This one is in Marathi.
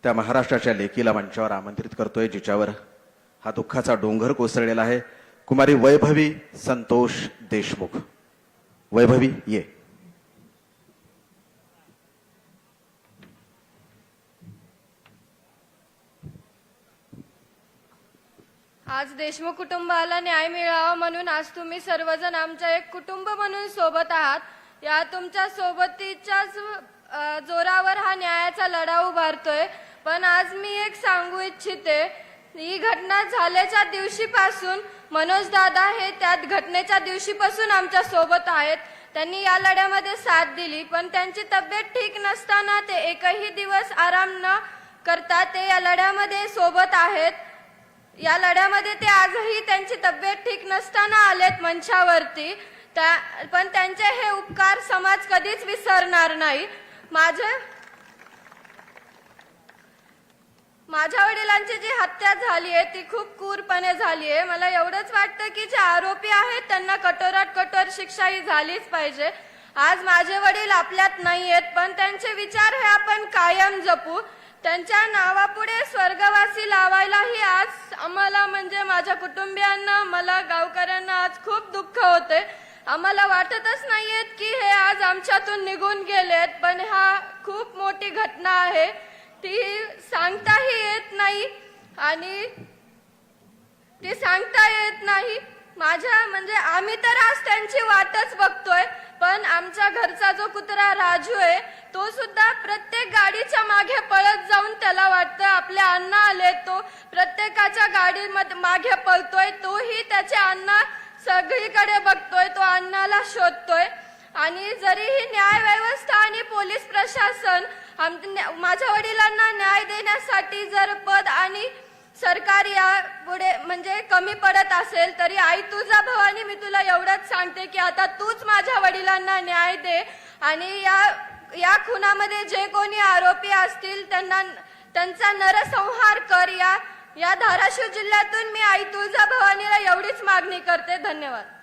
त्या महाराष्ट्राच्या लेकीला मंचावर आमंत्रित करतोय, जिच्यावर हा दुःखाचा डोंगर कोसळलेला आहे. कुमारी वैभवी संतोष देशमुख. वैभवी, ये. आज देशमुख कुटुंबाला न्याय मिळावा म्हणून आज तुम्ही सर्वजण आमच्या एक कुटुंब म्हणून सोबत आहात. या तुमच्या सोबतीच्याच जोरावर हा न्यायाचा लढा उभारतोय. पण आज मी एक सांगू इच्छिते, ही घटना झाल्याच्या दिवशीपासून मनोज दादा हे त्या घटनेच्या दिवशीपासून आमच्या सोबत आहेत. त्यांनी या लढ्यामध्ये साथ दिली, पण त्यांची तब्येत ठीक नसताना ते एकही दिवस आराम न करता ते या लढ्यामध्ये सोबत आहेत. या लढ्यामध्ये ते आजही त्यांची तब्येत ठीक नसताना आलेत मंचावरती. पण त्यांचे हे उपकार समाज कधीच विसरणार नाही. माझ्या वडिलांची जी हत्या झाली आहे ती खूप क्रूरपणे झाली आहे. मला एवढंच वाटतं की जे आरोपी आहेत त्यांना कठोरात कठोर शिक्षा ही झालीच पाहिजे. आज माझे वडील आपल्यात नाही आहेत, पण त्यांचे विचार हे आपण कायम जपू. त्यांच्या नावापुढे स्वर्गवासी लावायलाही आज आम्हाला म्हणजे माझ्या कुटुंबियांना, मला गावकऱ्यांना आज खूप दुःख होते. आम्हाला वाटतच नाहीयेत की हे आज आमच्यातून निघून गेलेत. पण हा खूप मोठी घटना आहे, ती सांगताही येत नाही आणि ती सांगता येत नाही. म्हणजे आम्ही तर आज त्यांची वाटच बघतोय. पण आमच्या घरचा जो कुत्रा राजू आहे तो सुद्धा प्रत्येक गाडीच्या मागे पळत जाऊन त्याला वाटतं आपले अण्णा आले, तो प्रत्येकाच्या गाडीमध्ये मागे पळतोय. तोही त्याचे अण्णा सगळीकडे बघतोय, तो अण्णाला शोधतोय. आणि जरीही न्याय व्यवस्था आणि पोलीस प्रशासन माझ्या वडिलांना न्याय देण्यासाठी जर पद आणि सरकार या पुढे म्हणजे कमी पडत असेल तरी आई तुझा भवानी, मी तुला एवढंच सांगते की आता तूच माझ्या वडिलांना न्याय दे. आणि या खुनामध्ये जे कोणी आरोपी असतील त्यांचा नरसंहार कर. या धाराशिव जिल्ह्यातून मी आई तुळजा भवानीला एवढीच मागणी करते. धन्यवाद.